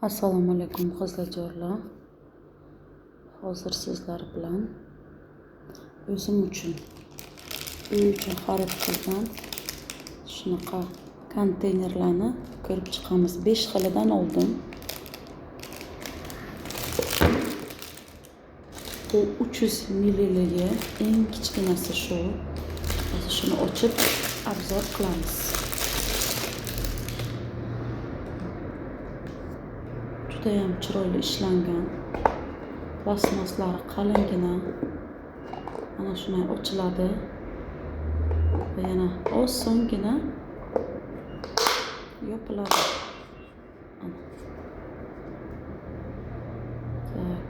Assalomu alaykum qizlarjo'rlar. Hozir sizlar bilan o'zim uchun uy uchun xarid qilgan shunaqa konteynerlarni ko'rib chiqamiz. 5 xilidan oldim. Bu 300 milliligi eng kichkinasi shu. Hozir shuni ochib obzor qilamiz. Judayam chiroyli ishlangan. Plastmaslari qalingina. Mana shunday ochiladi. Va yana osongina yopiladi. Tak.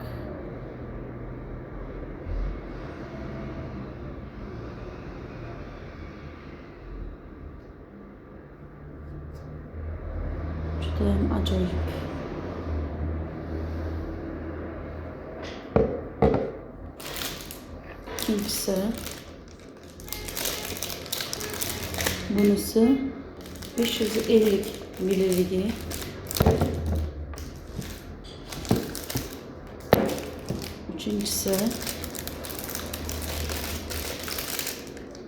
Judayam ajoyib. İkincisi, bunisi 550 milliligi. Üçüncüsü,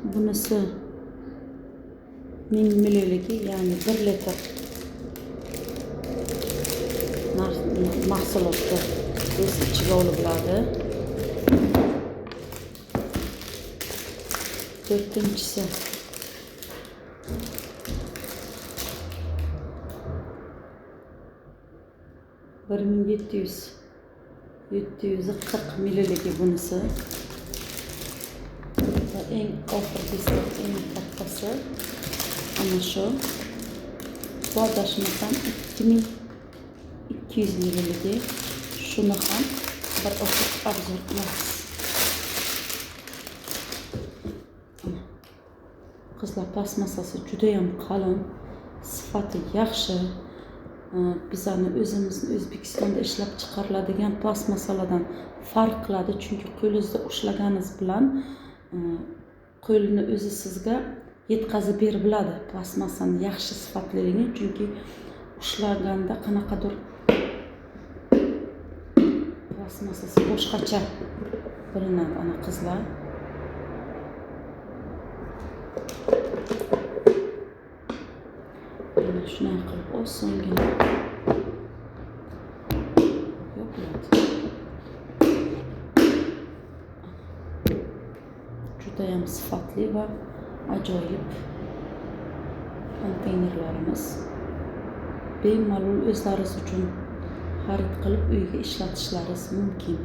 bunisi 1000 milliligi, yani 1 litr mahsulotni o'z ichiga olib oladi. Dördüncüsü, bir 740 milliligi bunisi. Ve en oxirgisi, en kattasi ana shu. Bu adashmasam 2200 milliligi. Shuni ham bir ochib obzor qilamiz. Qizlar, plastmasasi judayam qalin, sifati yaxshi. Bizani o'zimizni O'zbekistonda ishlab chiqariladigan plastmasalardan farq qiladi, chunki qo'lingizda ushlaganingiz bilan qo'lni o'zi sizga yetkazib berib biladi plastmasani yaxshi sifatliligini, chunki ushlaganda qanaqadir plastmasasi boshqacha bilinadi ana qizlar. Shunday qilib osongina yopiladi. Judayam sifatli va ajoyib konteynerlarimiz. Bemalol o'zlaringiz uchun xarid qilib uyga ishlatishlaringiz mumkin.